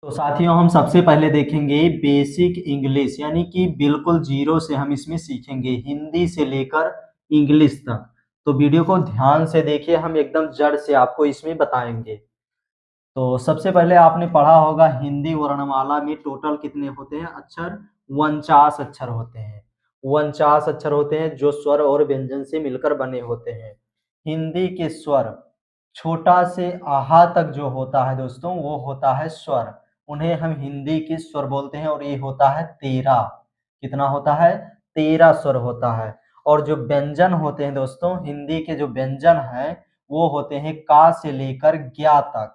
तो साथियों हम सबसे पहले देखेंगे बेसिक इंग्लिश, यानी कि बिल्कुल जीरो से हम इसमें सीखेंगे हिंदी से लेकर इंग्लिश तक। तो वीडियो को ध्यान से देखिए, हम एकदम जड़ से आपको इसमें बताएंगे। तो सबसे पहले आपने पढ़ा होगा हिंदी वर्णमाला में टोटल कितने होते हैं अक्षर? 49 अक्षर होते हैं। 49 अक्षर होते हैं जो स्वर और व्यंजन से मिलकर बने होते हैं। हिंदी के स्वर छोटा से आहा तक जो होता है दोस्तों, वो होता है स्वर। उन्हें हम हिंदी के स्वर बोलते हैं और ये होता है 13। कितना होता है? 13 स्वर होता है। और जो व्यंजन होते हैं दोस्तों, हिंदी के जो व्यंजन है वो होते हैं का से लेकर ज्ञा तक।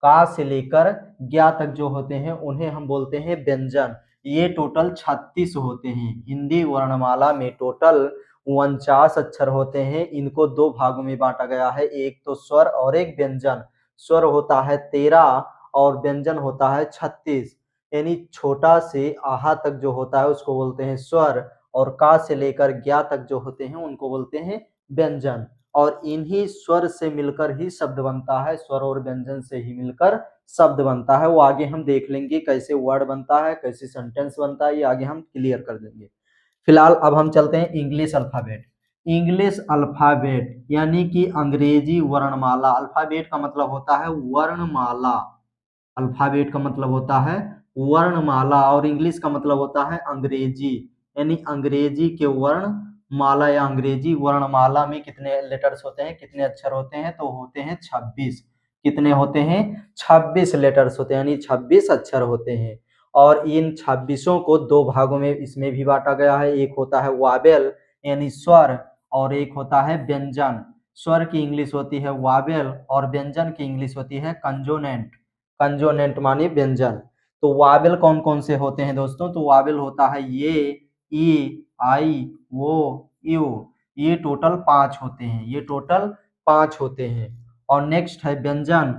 का से लेकर ज्ञा तक जो होते हैं उन्हें हम बोलते हैं व्यंजन। ये टोटल 36 होते हैं। हिंदी वर्णमाला में टोटल 49 अक्षर होते हैं। इनको दो भागों में बांटा गया है, एक तो स्वर और एक व्यंजन। स्वर होता है 13 और व्यंजन होता है 36। यानी छोटा से आहा तक जो होता है उसको बोलते हैं स्वर, और का से लेकर ज्ञा तक जो होते हैं उनको बोलते हैं व्यंजन। और इन्हीं स्वर से मिलकर ही शब्द बनता है, स्वर और व्यंजन से ही मिलकर शब्द बनता है। वो आगे हम देख लेंगे कैसे वर्ड बनता है, कैसे सेंटेंस बनता है, ये आगे हम क्लियर कर देंगे। फिलहाल अब हम चलते हैं इंग्लिश अल्फाबेट। इंग्लिश अल्फाबेट यानी कि अंग्रेजी वर्णमाला। अल्फाबेट का मतलब होता है वर्णमाला। अल्फाबेट का मतलब होता है वर्णमाला और इंग्लिश का मतलब होता है अंग्रेजी। यानी अंग्रेजी के वर्ण माला या अंग्रेजी वर्णमाला में कितने लेटर्स होते हैं, कितने अक्षर होते हैं? तो होते हैं 26। कितने होते हैं? 26 लेटर्स होते हैं, यानी 26 अक्षर होते हैं। और इन 26 को दो भागों में इसमें भी बांटा गया है। एक होता है वावेल यानी स्वर, और एक होता है व्यंजन। स्वर की इंग्लिश होती है वावेल और व्यंजन की इंग्लिश होती है कंजोनेंट। कंजोनेंट माने व्यंजन। तो वावेल कौन कौन से होते हैं दोस्तों? तो वावेल होता है ये, ई, आई, वो, यू। ये टोटल 5 होते हैं। ये टोटल 5 होते हैं। और नेक्स्ट है व्यंजन।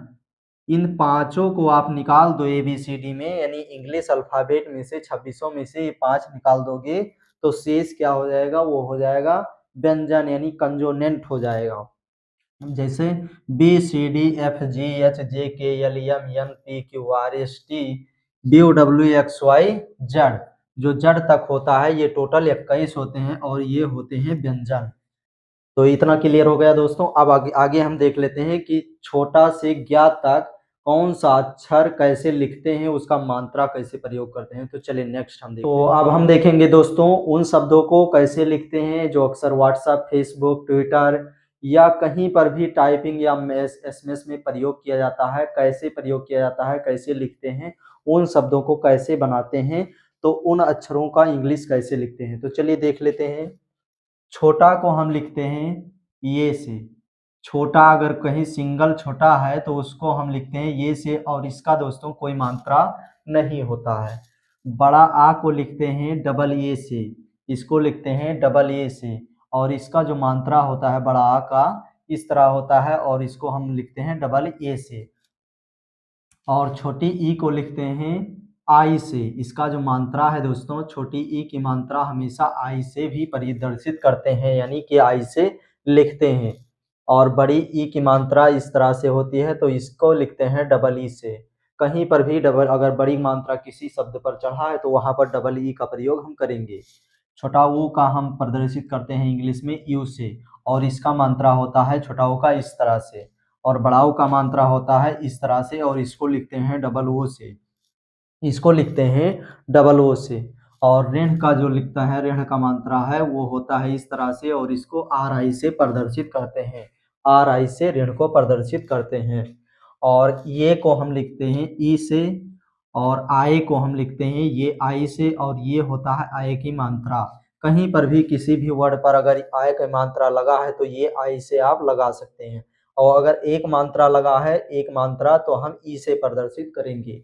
इन पांचों को आप निकाल दो एबीसीडी में, यानी इंग्लिश अल्फाबेट में से 26 में से ये 5 निकाल दोगे तो शेष क्या हो जाएगा? वो हो जाएगा व्यंजन, यानी कंजोनेंट हो जाएगा। जैसे B C D F G H J K L M N P Q R S T B O W X Y Z. जो जड़ तक होता है ये टोटल 21 होते हैं और ये होते हैं व्यंजन। तो इतना क्लियर हो गया दोस्तों। अब आगे हम देख लेते हैं कि छोटा से ज्ञात तक कौन सा अक्षर कैसे लिखते हैं, उसका मात्रा कैसे प्रयोग करते हैं। तो चलिए नेक्स्ट हम देखते हैं। तो अब हम देखेंगे दोस्तों उन शब्दों को कैसे लिखते हैं जो अक्सर व्हाट्सएप, फेसबुक, ट्विटर या कहीं पर भी टाइपिंग या एसएमएस में प्रयोग किया जाता है। कैसे प्रयोग किया जाता है, कैसे लिखते हैं, उन शब्दों को कैसे बनाते हैं, तो उन अक्षरों का इंग्लिश कैसे लिखते हैं। तो चलिए देख लेते हैं। छोटा को हम लिखते हैं ये से। छोटा अगर कहीं सिंगल छोटा है तो उसको हम लिखते हैं ये से, और इसका दोस्तों कोई मात्रा नहीं होता है। बड़ा आ को लिखते हैं डबल ए से। इसको लिखते हैं डबल ए से, और इसका जो मात्रा होता है बड़ा आ का इस तरह होता है, और इसको हम लिखते हैं डबल ए से। और छोटी ई को लिखते हैं आई से। इसका जो मात्रा है दोस्तों, छोटी ई की मात्रा हमेशा आई से भी परिदर्शित करते हैं, यानी कि आई से लिखते हैं। और बड़ी ई की मात्रा इस तरह से होती है तो इसको लिखते हैं डबल ई से। कहीं पर भी डबल, अगर बड़ी मात्रा किसी शब्द पर चढ़ा है तो वहां पर डबल ई का प्रयोग हम करेंगे। छोटा ऊ का हम प्रदर्शित करते हैं इंग्लिश में यू से, और इसका मात्रा होता है छोटा ऊ का इस तरह से। और बड़ाऊ का मात्रा होता है इस तरह से, और इसको लिखते हैं डबल ओ से। इसको लिखते हैं डबल ओ से। और ऋण का जो लिखता है, ऋण का मात्रा है वो होता है इस तरह से, और इसको आर आई से प्रदर्शित करते हैं। आर आई से ऋण को प्रदर्शित करते हैं। और ये को हम लिखते हैं ई से, और आय को हम लिखते हैं ये आई से, और ये होता है आय की मात्रा। कहीं पर भी किसी भी वर्ड पर अगर आय की मात्रा लगा है तो ये आई से आप लगा सकते हैं। और अगर एक मात्रा लगा है, एक मात्रा, तो हम ई से प्रदर्शित करेंगे।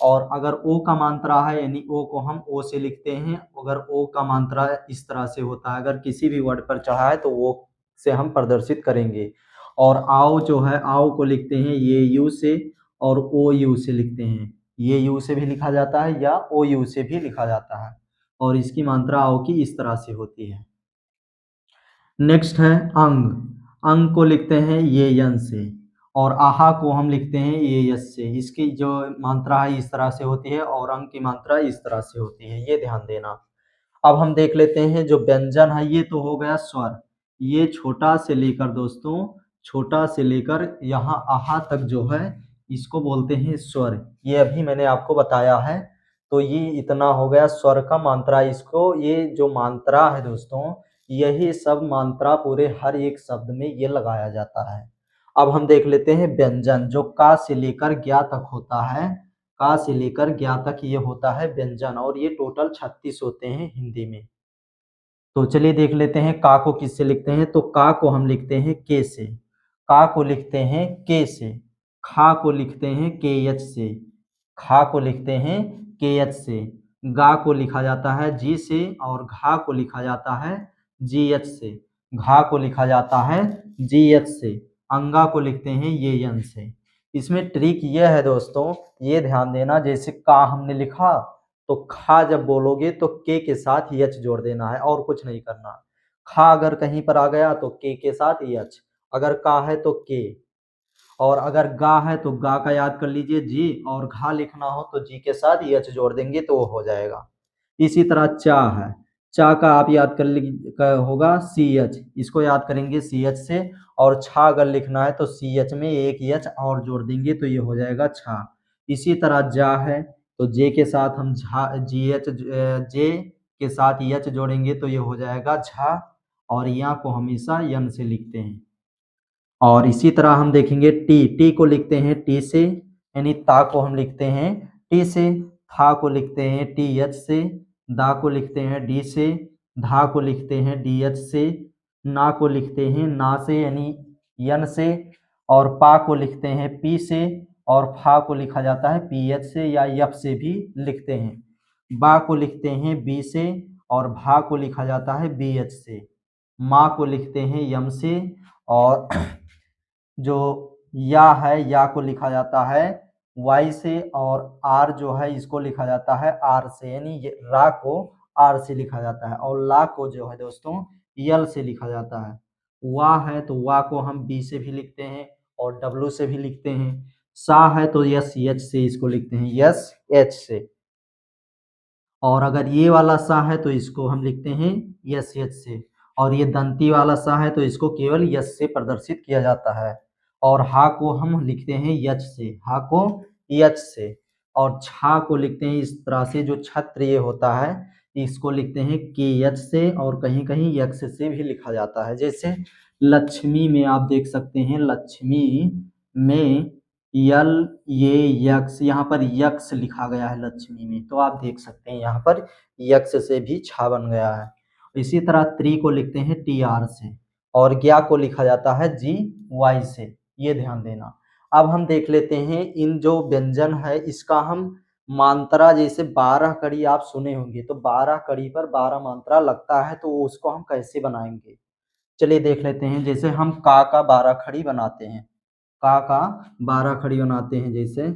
और अगर ओ का मात्रा है यानी ओ को हम ओ से लिखते हैं। अगर ओ का मात्रा इस तरह से होता है, अगर किसी भी वर्ड पर चढ़ा है तो वो से हम प्रदर्शित करेंगे। और आओ जो है, आओ को लिखते हैं ये यू से, और ओ यू से लिखते हैं। ये यू से भी लिखा जाता है या ओ यू से भी लिखा जाता है, और इसकी मात्रा आओ की इस तरह से होती है। नेक्स्ट है अंग। अंग को लिखते हैं ये यन से, और आहा को हम लिखते हैं ये यस से। इसकी जो मात्रा है इस तरह से होती है और अंग की मात्रा इस तरह से होती है, ये ध्यान देना। अब हम देख लेते हैं जो व्यंजन है, ये तो हो गया स्वर। ये छोटा से लेकर दोस्तों, छोटा से लेकर यहाँ आहा तक जो है इसको बोलते हैं स्वर। ये अभी मैंने आपको बताया है। तो ये इतना हो गया स्वर का मात्रा। इसको ये जो मात्रा है दोस्तों, यही सब मात्रा पूरे हर एक शब्द में ये लगाया जाता है। अब हम देख लेते हैं व्यंजन, जो का से लेकर ज्ञा तक होता है। का से लेकर ज्ञा तक ये होता है व्यंजन, और ये टोटल 36 होते हैं हिंदी में। तो चलिए देख लेते हैं का को किससे लिखते हैं। तो का को हम लिखते हैं के से। का को लिखते हैं के से। खा को लिखते हैं के एच से। खा को लिखते हैं के एच से। गा को लिखा जाता है जी से, और घा को लिखा जाता है जी एच से। घा को लिखा जाता है जी एच से। अंगा को लिखते हैं ये यन से। इसमें ट्रिक ये है दोस्तों, ये ध्यान देना, जैसे का हमने लिखा तो खा जब बोलोगे तो के साथ यच जोड़ देना है, और कुछ नहीं करना। खा अगर कहीं पर आ गया तो के साथ यच, अगर का है तो के, और अगर गा है तो गा का याद कर लीजिए जी, और घा लिखना हो तो जी के साथ यच जोड़ देंगे तो वो हो जाएगा। इसी तरह चा है। चा का आप याद कर होगा सी एच, इसको याद करेंगे सी एच से। और छा अगर लिखना है तो सी एच में एक एच और जोड़ देंगे तो ये हो जाएगा छा। इसी तरह जा है, तो जे के साथ हम झा जी एच, जे के साथ एच जोड़ेंगे तो ये हो जाएगा झा, और या को हमेशा यन से लिखते हैं। और इसी तरह हम देखेंगे टी। टी को लिखते हैं टी से, यानी ता को हम लिखते हैं टी से। था को लिखते हैं टी एच से। दा को लिखते हैं डी से। धा को लिखते हैं डी एच से। ना को लिखते हैं ना से, यानी यन से। और पा को लिखते हैं पी से। और फा को लिखा जाता है पी एच से या यप से भी लिखते हैं। बा को लिखते हैं बी से, और भा को लिखा जाता है बी एच से। माँ को लिखते हैं यम से, और जो या है, या को लिखा जाता है वाई से, और आर जो है इसको लिखा जाता है आर से, यानी ये रा को आर से लिखा जाता है। और ला को जो है दोस्तों यल से लिखा जाता है। वाह है तो वाह को हम बी से भी लिखते हैं और डब्लू से भी लिखते हैं। सा है तो यस एच से इसको लिखते हैं, यस एच से। और अगर ये वाला सा है तो इसको हम लिखते हैं यस एच से। और ये दंती वाला सा है तो इसको केवल यस से प्रदर्शित किया जाता है। और हा को हम लिखते हैं यच से, हा को यच से। और छा को लिखते हैं इस तरह से, जो छत्र ये होता है इसको लिखते हैं के यच से, और कहीं कहीं यक्ष से भी लिखा जाता है। जैसे लक्ष्मी में आप देख सकते हैं, लक्ष्मी में यल ये यक्ष, यहाँ पर यक्ष लिखा गया है लक्ष्मी में, तो आप देख सकते हैं यहाँ पर यक्ष से भी छा बन गया है। इसी तरह त्री को लिखते हैं टी आर से, और ज्ञा को लिखा जाता है जी वाई से, ये ध्यान देना। अब हम देख लेते हैं इन जो व्यंजन है इसका हम मात्रा, जैसे 12 कड़ी आप सुने होंगे, तो 12 कड़ी पर 12 मात्रा लगता है, तो उसको हम कैसे बनाएंगे चलिए देख लेते हैं। जैसे हम का 12 खड़ी बनाते हैं, का 12 खड़ी बनाते हैं, जैसे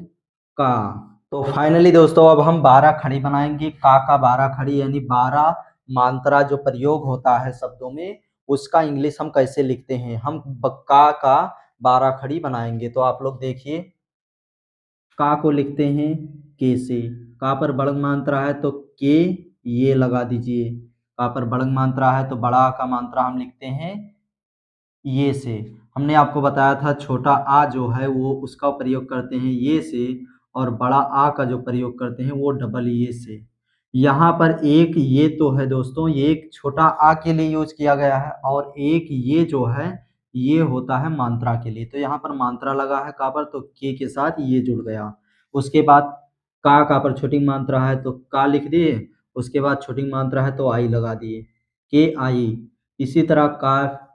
का। तो फाइनली दोस्तों अब हम 12 खड़ी बनाएंगे। का 12 खड़ी यानी 12 मात्रा जो प्रयोग होता है शब्दों में, उसका इंग्लिश हम कैसे लिखते हैं। हम का 12 खड़ी बनाएंगे, तो आप लोग देखिए, का को लिखते हैं के से। का पर बढ़त मात्रा है तो के ये लगा दीजिए। का पर बढ़त मात्रा है तो बड़ा का मात्रा हम लिखते हैं ये से। हमने आपको बताया था छोटा आ जो है वो उसका प्रयोग करते हैं ये से, और बड़ा आ का जो प्रयोग करते हैं वो डबल ये से। यहाँ पर एक ये तो है दोस्तों, ये एक छोटा आ के लिए यूज किया गया है, और एक ये जो है ये होता है मात्रा के लिए। तो यहाँ पर मात्रा लगा है का पर, तो के साथ ये जुड़ गया। उसके बाद का पर छोटी मात्रा है तो का लिख दिए, उसके बाद छोटी मात्रा है तो आई लगा दिए, के आई। इसी तरह का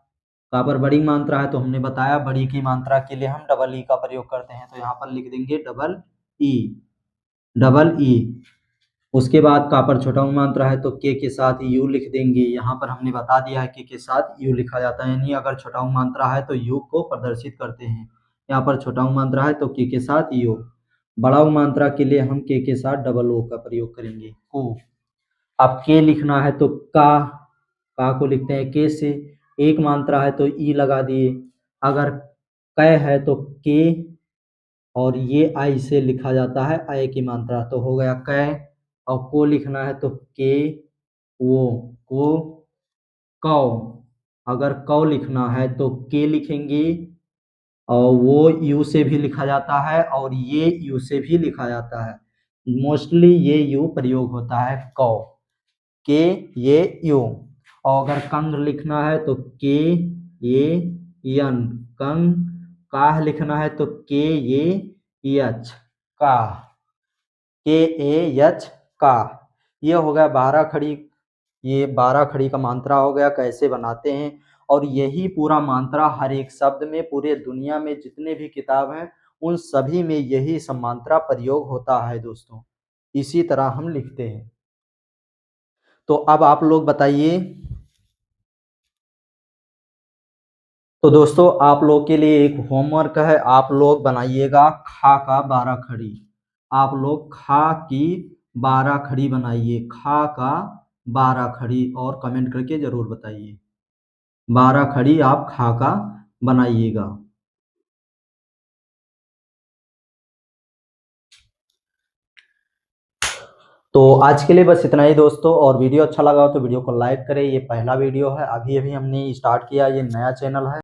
पर बड़ी मात्रा है तो हमने बताया बड़ी की मात्रा के लिए हम डबल ई का प्रयोग करते हैं, तो यहाँ पर लिख देंगे डबल ई, डबल ई। उसके बाद का पर छोटा मात्रा है तो के साथ यू लिख देंगे। यहाँ पर हमने बता दिया है के साथ यू लिखा जाता है, यानी अगर छोटा मात्रा है तो यू को प्रदर्शित करते हैं। यहाँ पर छोटा मात्रा है तो के साथ यू। बड़ा मात्रा के लिए हम के साथ डबल ओ का प्रयोग करेंगे, को। अब के लिखना है तो का को लिखते हैं के से। एक मात्रा है तो ई लगा दिए। अगर कै है तो के, और ये आई से लिखा जाता है अय की मात्रा, तो हो गया कै। और को लिखना है तो के वो को। कौ, अगर कौ लिखना है तो के लिखेंगे, और वो यू से भी लिखा जाता है और ये यू से भी लिखा जाता है। मोस्टली ये यू प्रयोग होता है कौ, के ये यू। और अगर कंग लिखना है तो के ये यन कंग। काह लिखना है तो के ये यच का, के ए यच का। ये हो गया 12 खड़ी, ये 12 खड़ी का मात्रा हो गया, कैसे बनाते हैं। और यही पूरा मात्रा हर एक शब्द में, पूरे दुनिया में जितने भी किताब हैं उन सभी में यही सब मात्रा प्रयोग होता है दोस्तों, इसी तरह हम लिखते हैं। तो अब आप लोग बताइए। तो दोस्तों आप लोग के लिए एक होमवर्क है, आप लोग बनाइएगा खा का 12 खड़ी। आप लोग खा की 12 खड़ी बनाइए, खा का 12 खड़ी, और कमेंट करके जरूर बताइए। 12 खड़ी आप खा का बनाइएगा। तो आज के लिए बस इतना ही दोस्तों, और वीडियो अच्छा लगा हो तो वीडियो को लाइक करें। ये पहला वीडियो है, अभी अभी हमने स्टार्ट किया, ये नया चैनल है।